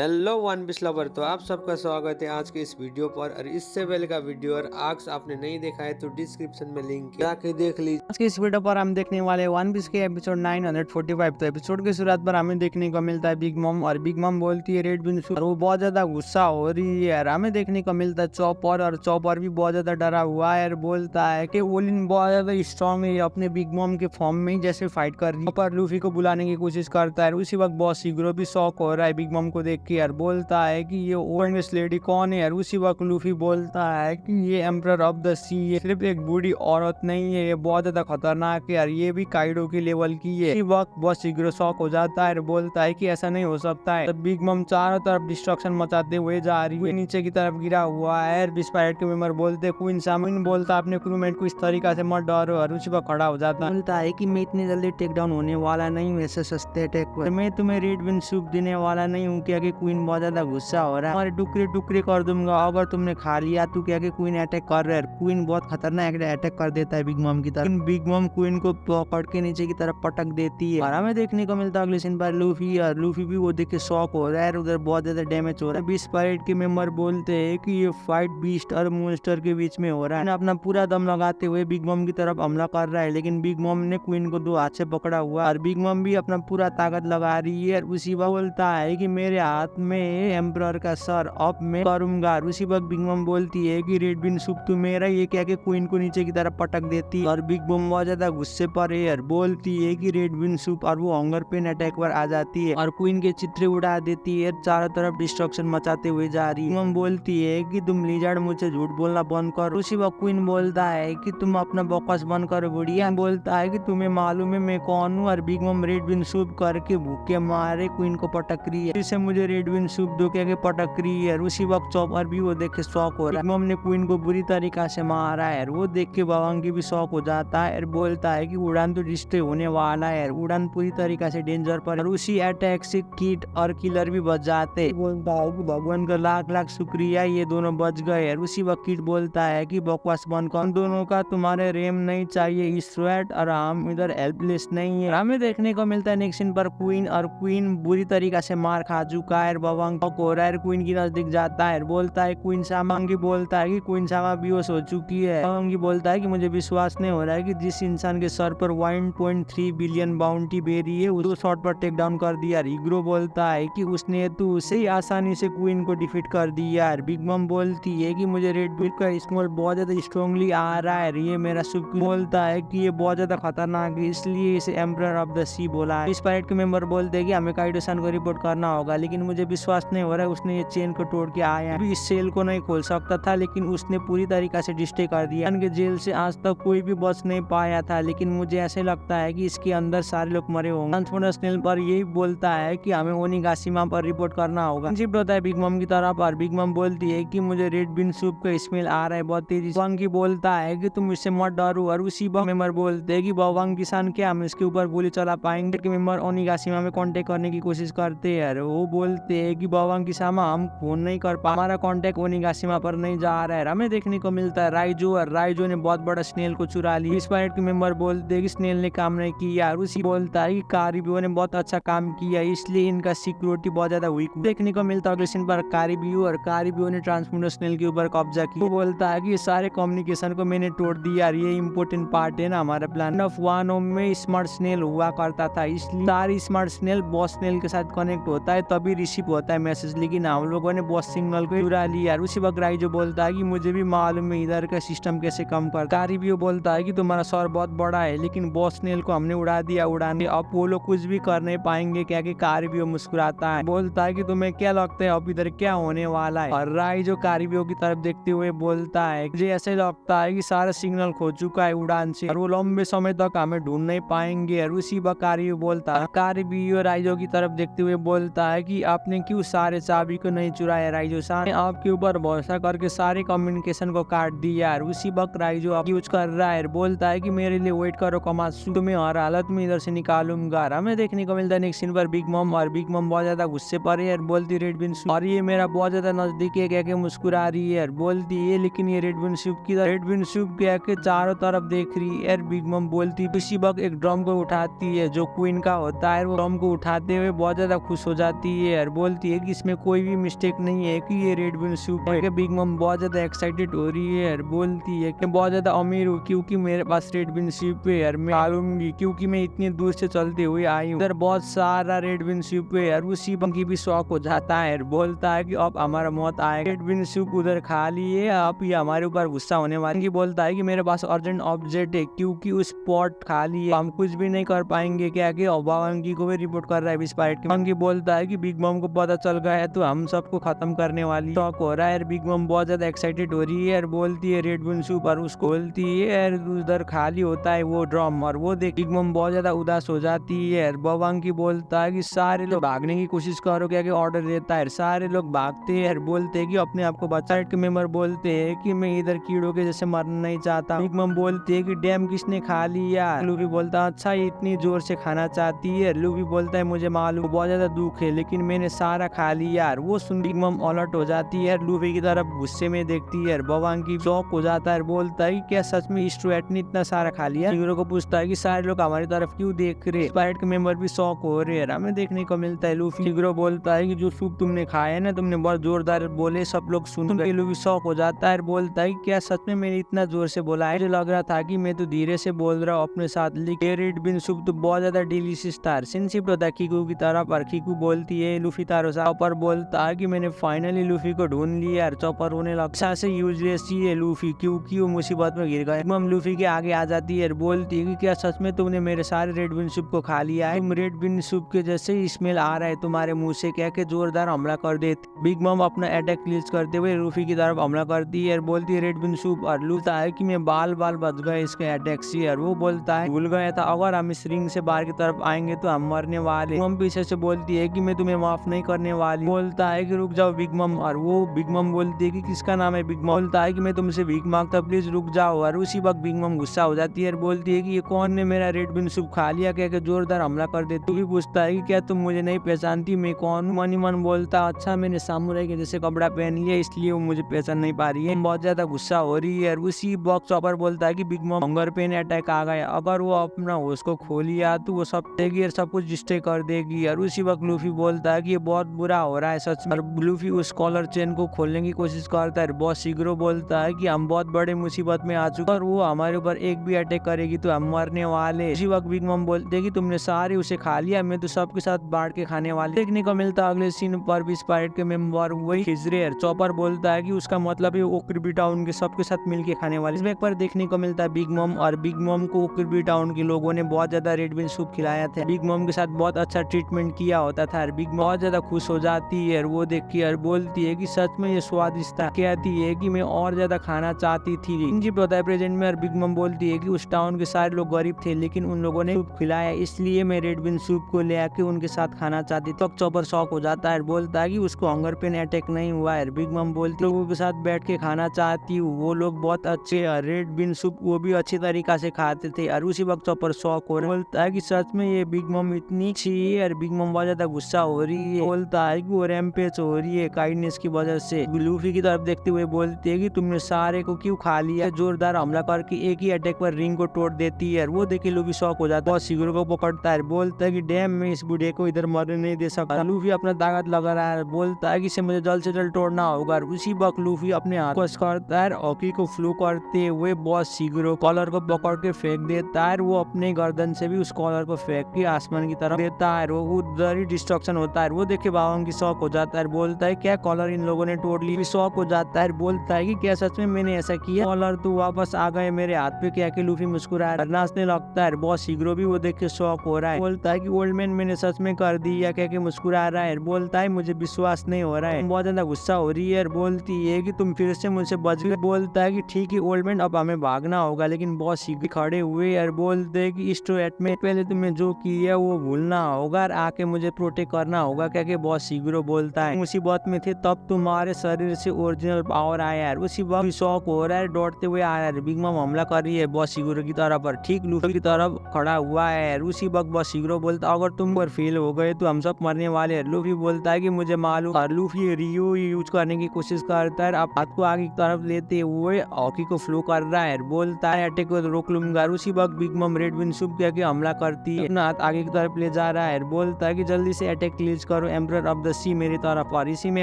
Hello one piece lover, तो आप सबका स्वागत है आज के इस वीडियो पर। और इससे पहले का वीडियो और आज आपने नहीं देखा है तो डिस्क्रिप्शन में लिंक है, जाके देख लीजिए। आज के इस वीडियो पर हम देखने वाले वन पीस के एपिसोड 945। तो एपिसोड की शुरुआत पर हमें देखने को मिलता है बिग मॉम, और बिग मॉम बोलती है रेड विंग और वो बहुत ज्यादा गुस्सा हो रही है। और हमें देखने को मिलता है चॉपर, और चॉपर भी बहुत ज्यादा डरा हुआ है और बोलता है कि ओलिन बहुत ज्यादा स्ट्रॉन्ग है, अपने बिग मॉम के फॉर्म में ही जैसे फाइट कर रही है। पर लूफी को बुलाने की कोशिश करता है। उसी वक्त बॉस सीग्रो भी शॉक हो रहा है बिग मॉम को देख के और बोलता है कि ये ओल्डेस्ट लेडी कौन है। और उसी वक्त लूफी बोलता है कि ये एम्परर ऑफ द सी है, सिर्फ एक बूढ़ी औरत नहीं है, ये बहुत ज्यादा खतरनाक है और ये भी काइडो के लेवल की है। इसी वक्त बॉस शीघ्र शॉक हो जाता है और बोलता है कि ऐसा नहीं हो सकता है। तब बिग मम चारों तरफ डिस्ट्रक्शन मचाते हुए जा रही है, नीचे की तरफ गिरा हुआ है। बिस्पायरेट के मेंबर बोलते क्वीन सामिन बोलता अपने क्रूमेट को इस तरीका से मत डरो, और उसी वक्त खड़ा हो जाता है। बोलता है कि मैं इतनी जल्दी टेक डाउन होने वाला नहीं हूँ ऐसे सस्ते अटैक पर, मैं तुम्हें रेड विंड सूप देने वाला नहीं हूँ। क्या कि क्वीन बहुत ज्यादा गुस्सा हो रहा है, और टुकड़े टुकड़े कर दूंगा अगर तुमने खा लिया तो। क्या कि क्वीन अटैक कर रहा है, क्वीन बहुत खतरनाक अटैक कर देता है बिग मम की तरफ। बिग मम क्वीन को पकड़ के नीचे की तरफ पटक देती है, और हमें देखने को मिलता है अगले सीन पर लूफी, और लूफी भी वो देख के शॉक हो रहा है। उधर बहुत ज्यादा डैमेज हो रहा है। बीस परेड के मेंबर बोलते हैं कि ये फाइट बीस्ट और मॉन्स्टर के बीच में हो रहा है। अपना पूरा दम लगाते हुए बिग मम की तरफ हमला कर रहा है, लेकिन बिग मम ने क्वीन को दो हाथ से पकड़ा हुआ, और बिग मम भी अपना पूरा ताकत लगा रही है। उसी वक्त बोलता है कि मेरे हाथ में एम्परर का सर अब मैं करूंगा। उसी वक्त बिग मम बोलती है कि रेड विंड सूप तू मेरा, ये क्या कि क्वीन को नीचे की तरफ पटक देती है। और बिग मम बहुत ज्यादा गुस्से पर है और बोलती है कि रेड विंड सूप, और वो हंगर पेन अटैक पर आ जाती है और क्वीन के चित्र उड़ा देती है, चारों तरफ डिस्ट्रक्शन मचाते हुए जा रही है। मम बोलती है कि तुम लिजर्ड मुझे झूठ बोलना बंद करो। उसी वक्त क्वीन बोलता है कि तुम अपना बकवास बंद करो बुढ़िया। बोलता है कि तुम्हें मालूम है मैं कौन हूँ, और बिग मम रेड विंड सूप करके भूखे मारे क्वीन को पटक रही है। इसे मुझे रेड विंड सूप दो के पटक रही है। उसी वक्त चॉपर भी वो देख के शॉक हो रहा है। मम ने क्वीन को बुरी तरीका से मारा है, वो देख के बवांगी भी शॉक हो जाता है और बोलता है कि उड़ान तो डिस्ट्रॉय होने वाला है, उड़ान पूरी तरीका से डेंजर पर। और उसी अटैक से किड और किलर भी बच जाते हैं। बोलता है कि भगवान का लाख लाख शुक्रिया, ये दोनों बच गए। और उसी वक्त किड बोलता है कि बकवास बंद कर, दोनों का तुम्हारे रेम नहीं चाहिए इस स्वेट, और हम इधर हेल्पलेस नहीं है। हमें देखने को मिलता है नेक्स्ट सीन पर क्वीन, और क्वीन बुरी तरीका से मार खा चुका है। बवांग हो रहा है, क्वीन की नजदीक जाता है, बोलता है क्वीन सामांगी, बोलता है कि क्वीन सामा बेहोश हो चुकी है। बवांगी बोलता है कि मुझे विश्वास नहीं हो रहा है कि जिस इंसान के सर पर 1.3 बिलियन बाउंटी बेरी है उसको शॉट पर टेक डाउन कर दिया। हीग्रो बोलता है कि उसने तो उसे आसानी से क्वीन को डिफीट कर दिया। बिग मम बोलती है कि मुझे रेड विंड का स्मॉल बहुत ज्यादा स्ट्रांगली आ रहा है, ये मेरा सुख। बोलता है कि ये बहुत ज्यादा खतरनाक है, इसलिए इसे एम्परर ऑफ द सी बोला है। इस पायरेट के मेंबर बोलते हैं कि हमें काइडो-सान को रिपोर्ट करना होगा, लेकिन मुझे विश्वास नहीं हो रहा है उसने ये चेन को तोड़ के आया है। इस सेल को नहीं खोल सकता था, लेकिन उसने पूरी तरीका से डिस्ट्रॉय कर दिया। उनके जेल से आज तक कोई भी बच नहीं पाया था, लेकिन मुझे ऐसे लगता है कि इसके अंदर सारे लोग मरे होंगे। ट्रांसफॉर्मेशनल पर यही बोलता है कि हमें ओनिगाशिमा पर रिपोर्ट करना होगा। शिफ्ट होता है बिग मम की तरफ, और बिग मम बोलती है कि मुझे रेड विंड सूप का स्मेल आ रहा है बहुत तेजी से। वंकी बोलता है कि तुम इससे मत डरो, और उसी वक्त मेंबर बोलते हैं कि बवांग किसान क्या हम इसके ऊपर गोली चला पाएंगे। के मेंबर ओनिगाशिमा में कांटेक्ट करने की कोशिश करते हैं, वो बोलते हैं कि बवांग किसामा हम फोन नहीं कर पा, हमारा कांटेक्ट ओनिगाशिमा पर नहीं जा रहा है। हमें देखने को मिलता है राइजो, और राइजो ने बहुत बड़ा स्नेल को चुरा लिया। इस पायरेट के मेंबर बोलते हैं कि स्नेल ने काम नहीं किया, और उसी बोलता है कि कारिबियो ने बहुत अच्छा काम किया, इसलिए इनका सिक्योरिटी बहुत ज्यादा वीक। देखने को मिलता है अगले सीन पर कारिबियो, और कारिबियो ने ट्रांसफॉर्मर स्नेल के ऊपर कब्जा किया। वो बोलता है कि ये सारे कम्युनिकेशन को मैंने तोड़ दिया, ये इंपॉर्टेंट पार्ट है ना हमारा प्लान ऑफ वन में स्मार्ट स्नेल हुआ करता था, इसलिए सारी स्मार्ट स्नेल बॉस स्नेल के साथ कनेक्ट होता है तभी रिसीव होता है मैसेज, लेकिन हम लोगों ने बॉस सिग्नल को चुरा लिया। उसी वक्त राइजो बोलता है कि मुझे भी मालूम है इधर का सिस्टम कैसे कम करता है। कारिबियो बोलता है कि तुम्हारा सर बहुत बड़ा है, लेकिन बॉस स्नेल को हमने उड़ा दिया उड़ाने, अब वो लोग कुछ भी कर नहीं पाएंगे। क्या कि कारिबियो मुस्कुराता है, बोलता है कि तुम्हें क्या लगता है अब इधर क्या होने वाला है। और राइजो कारिबियो की तरफ देखते हुए बोलता है मुझे ऐसे लगता है कि सारा सिग्नल खो चुका है उड़ान से, और वो लंबे समय तक हमें ढूंढ नहीं पाएंगे। और उसी वक्त कारिबियो बोलता है, कारिबियो राइजो की तरफ देखते हुए बोलता है कि आपने क्यों सारे चाबी को नहीं चुराया राइजो सान, आपके ऊपर भरोसा करके सारे कम्युनिकेशन को काट दिया। और उसी वक्त राइजो आप यूज कर रहा है, बोलता है कि मेरे लिए वेट करो कमासु, तुम्हें हर हालत में इधर से निकालूंगा। हमें देखने को मिलता है नेक्स्ट सीन पर बिग मम, और बिग मम बहुत ज्यादा गुस्से पर है और बोलती रेड विंड सूप, और ये मेरा बहुत ज्यादा नजदीक है क्या के मुस्कुरा रही है और बोलती है लेकिन ये रेड विंड सूप की रेड विंड सूप क्या के चारों तरफ देख रही है। बिग मम बोलती उसी वक्त एक ड्रम को उठाती है जो क्वीन का होता है, वो ड्रम को उठाते हुए बहुत ज्यादा खुश हो जाती है और बोलती है कि इसमें कोई भी मिस्टेक नहीं है कि ये रेड विन सूप है। बिग मम बहुत ज्यादा एक्साइटेड हो रही है यार, बोलती है कि बहुत ज्यादा अमीर हूँ क्योंकि मेरे पास रेड विन सूप है यार, मैं खाऊंगी क्योंकि मैं इतनी दूर से चलते हुए आई हूँ। बहुत सारा रेड विन सूप है यार। उसी बंकी भी शौक हो जाता है यार, बोलता है कि अब हमारा मौत आएगा, रेड विन सूप उधर खा लिए, अब ये हमारे ऊपर गुस्सा होने वाली। बोलता है कि मेरे पास अर्जेंट ऑब्जेक्ट है क्योंकि उस पॉट खा लिए हम कुछ भी नहीं कर पाएंगे। क्या कि बंकी को भी रिपोर्ट कर रहा है इस पार्ट के। बंकी बोलता है कि बिग मम को पता चल गया है तो हम सबको खत्म करने वाली। शौक हो रहा है यार, बिग मम बहुत ज्यादा एक्साइटेड हो रही है यार, बोलती है रेड विन सूप, और उसको बोलती है यार उधर खाली होता है वो ड्रम, और वो देख बिग मम बहुत ज्यादा उदास हो जाती है यार। बंकी बोलता है कि सारे लोग भागने की कोशिश करो, क्या कि ऑर्डर देता है। सारे लोग भागते हैं, बोलते हैं कि अपने आप को बचा। के मेंबर बोलते हैं कि मैं इधर कीड़ों के जैसे मरना नहीं चाहता। बिग मम बोलती है कि डैम किसने खा लिया। लूफी बोलता है अच्छा इतनी जोर से खाना चाहती है। लूफी बोलता है मुझे मालूम बहुत ज्यादा दुख है लेकिन मैंने सारा खा लिया यार। वो सुन बिग मम अलर्ट हो जाती है, लूफी की तरफ गुस्से में देखती है। बंकी शौक हो जाता है, बोलता है क्या सच में स्टुअर्ट ने इतना सारा खा लिया। शिगरो को पूछता है कि सारे लोग हमारी तरफ क्यों देख रहे। स्पाइट के मेंबर भी शौक हो रहे हैं, हमें देखने को मिलता है। लूफी शिगरो बोलता है कि जो सूप तुमने खाया है ना, तुमने बहुत जोरदार बोले, सब लोग सुन गए। लूफी शौक हो जाता है, बोलता है क्या सच में मैंने इतना जोर से बोला है, मुझे लग रहा था कि मैं तो धीरे से बोल रहा हूँ अपने साथ। लेकिन रेड बिन सूप तो बहुत ज्यादा डिलीशियस था। सिंसिप्ट होता है कीकू की तरफ और कीकू बोलती है लूफी तारो सा। चॉपर बोलता है कि मैंने फाइनली लूफी को ढूंढ लिया यार। चॉपर होने लगा से यूजलेस ही है लूफी क्योंकि वो मुसीबत में गिर गया। मम लूफी के आगे आ जाती है, बोलती है कि क्या सच में तुमने मेरे सारे रेड बिन सूप को खा लिया है। तुम रेड बिन सूप के जैसे स्मेल आ रहा है तुम्हारे मुंह से, कह के जोरदार हमला कर देती। बिग मम अपना अटैक रिलीज करते हुए लूफी की तरफ हमला करती है, बोलती है रेड बिन सूप, और लूफी है कि मैं बाल बच गए इसके अटैक से। और वो बोलता है भूल गया था अगर हम इस रिंग से बाहर की तरफ आएंगे तो हम मरने वाले। मम पीछे से बोलती है कि मैं तुम्हें माफ नहीं करने वाली। बोलता है कि रुक जाओ बिग मम, और वो बिग मम बोलती है कि किसका नाम है बिग मम। बोलता है कि मैं तुमसे भीख मांगता, प्लीज रुक जाओ। और उसी वक्त बिग मम गुस्सा हो जाती है और बोलती है कि ये कौन ने मेरा रेड बिन सूप खा लिया, कह के जोरदार हमला कर देती। तू भी पूछता है कि क्या तुम मुझे नहीं पहचानती, मैं कौन हूँ। मनी मन बोलता अच्छा मैंने सामुराई के जैसे कपड़ा पहन लिया इसलिए वो मुझे पहचान नहीं पा रही है। बहुत ज्यादा गुस्सा हो रही है। और उसी बॉक्स चॉपर बोलता है कि बिग मम हंगर पेन अटैक आ गया, अगर वो अपना होश को खो लिया तो वो सब देगी और सब कुछ डिस्ट्रॉय कर देगी। और उसी वक्त लूफी बोलता है कि ये बहुत बुरा हो रहा है सच में। और लूफी उस कॉलर चेन को खोलने की कोशिश करता है। बॉस शिगरो बोलता है कि हम बहुत बड़े मुसीबत में आ चुके और वो हमारे ऊपर एक भी अटैक करेगी तो हम मरने वाले। उसी वक्त बिग मम बोलते हैं कि तुमने सारे उसे खा लिया, मैं तो सबके साथ बांट के खाने वाले। देखने को मिलता अगले सीन पर भी स्पाइट के मेंबर वही खिजरे। चॉपर बोलता है कि उसका मतलब है ओकरबी टाउन के सबके साथ मिलके खाने वाले। इस पर देखने को मिलता है बिग मम, और बिग मम को ओकरबी टाउन के लोगों ने बहुत ज्यादा रेड बिन सूप खिलाया था। बिग मम के साथ बहुत अच्छा ट्रीटमेंट किया होता था। बिग मम बहुत ज्यादा खुश हो जाती है और वो देख के और बोलती है कि सच में ये स्वादिष्ट था। कहती है कि मैं और ज्यादा खाना चाहती थी। इंजिप्ट होता है प्रेजेंट में और बिग मम बोलती है कि उस टाउन के सारे लोग गरीब थे लेकिन उन लोगों ने सूप खिलाया इसलिए मैं रेड बिन सूप को ले आके उनके साथ खाना चाहती। तो चॉपर शॉक हो जाता है, बोलता है कि उसको हंगर पेन अटैक नहीं हुआ है। बिग मम बोलती लोगों के साथ बैठ के खाना चाहती हूँ, वो लोग बहुत अच्छे रेड बिन सूप वो भी अच्छी तरीका से खाते थे। और उसी वक्त चॉपर शॉक हो रहा है, बोलता है कि सच में ये बिग मम इतनी अच्छी है। और बिग मम बहुत ज्यादा गुस्सा हो रही है, बोलता है कि वो रैम्पेज हो रही है काइंडनेस की वजह से। लूफी की तरफ देखते हुए बोलती है कि तुमने सारे को क्यों खा लिया। जोरदार हमला करके एक ही अटैक पर रिंग को तोड़ देती है। वो देखे लूफी शॉक हो जाता है और शिगरो को पकड़ता है, बोलता है कि डैम में इस बूढ़े को इधर मरने नहीं दे सकता। लूफी अपना ताकत लगा रहा है, बोलता है कि इसे मुझे जल्द से जल्द तोड़ना होगा। उसी वक्त लूफी अपने हाथ को करता है, ऑकी को फ्लू करते हुए बॉस शिगरो कॉलर को पकड़ के फेंक देता है। वो अपने गर्दन से भी उस कॉलर को फेंक के आसमान की तरफ देता है। वो उधर ही डिस्ट्रक्शन होता है। वो देखे बावन की शौक हो जाता है, बोलता है क्या कॉलर इन लोगों ने तोड़ ली। शौक हो जाता है, बोलता है कि क्या सच में मैंने ऐसा किया, कॉलर तो वापस आ गए मेरे हाथ पे। क्या के लूफी मुस्कुरा नाचने लगता है। बॉस शिगरो भी वो देख के शौक हो रहा है, बोलता है कि ओल्ड मैन मैंने सच में कर दिया, क्या के मुस्कुरा रहा है। बोलता है मुझे विश्वास नहीं हो रहा है। बहुत ज्यादा गुस्सा हो रही है, बोलती है कि तुम फिर से मुझसे बच गए। बोलता है कि ठीक है ओल्ड मैन अब हमें भागना होगा। लेकिन बॉस शिगरो खड़े हुए और बोलते है कि स्टुअर्ट में पहले तुम्हें जो किया वो भूलना होगा और आके मुझे प्रोटेक्ट करना होगा। क्या के बॉस शिगरो बोलता है मुसीबत में थे तब तुम्हारे शरीर से ओरिजिनल पावर आया है। उसी वक्त शौक हो रहा है, दौड़ते हुए आ रहा है। बिग मम हमला कर रही है बॉस शिगरो की तरफ पर, ठीक लूफी की तरफ खड़ा हुआ है। उसी वक्त बॉस शिगरो बोलता अगर तुम पर फेल हो गए तो हम सब मरने वाले हैं। लूफी बोलता है कि मुझे मालूम। और लूफी रियो यूज करने की कोशिश करता है, अब हाथ को आगे की तरफ लेते हुए हॉकी को फ्लो कर रहा है। बोलता है अटैक को रोक लूंगा। उसी वक्त बिग मम रेड विन सूप के हमला करती है, अपना हाथ आगे की तरफ ले जा रहा है। बोलता है कि जल्दी से अटैक रिलीज करो एम्परर ऑफ द सी मेरी तरफ। और इसी में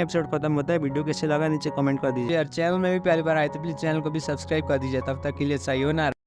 एपिसोड खत्म होता है। वीडियो कैसे लगा नीचे कमेंट कर दीजिए। और चैनल में भी पहली बार आए तो प्लीज चैनल को भी सब्सक्राइब कर दीजिए। तब तक के लिए सायोनारा।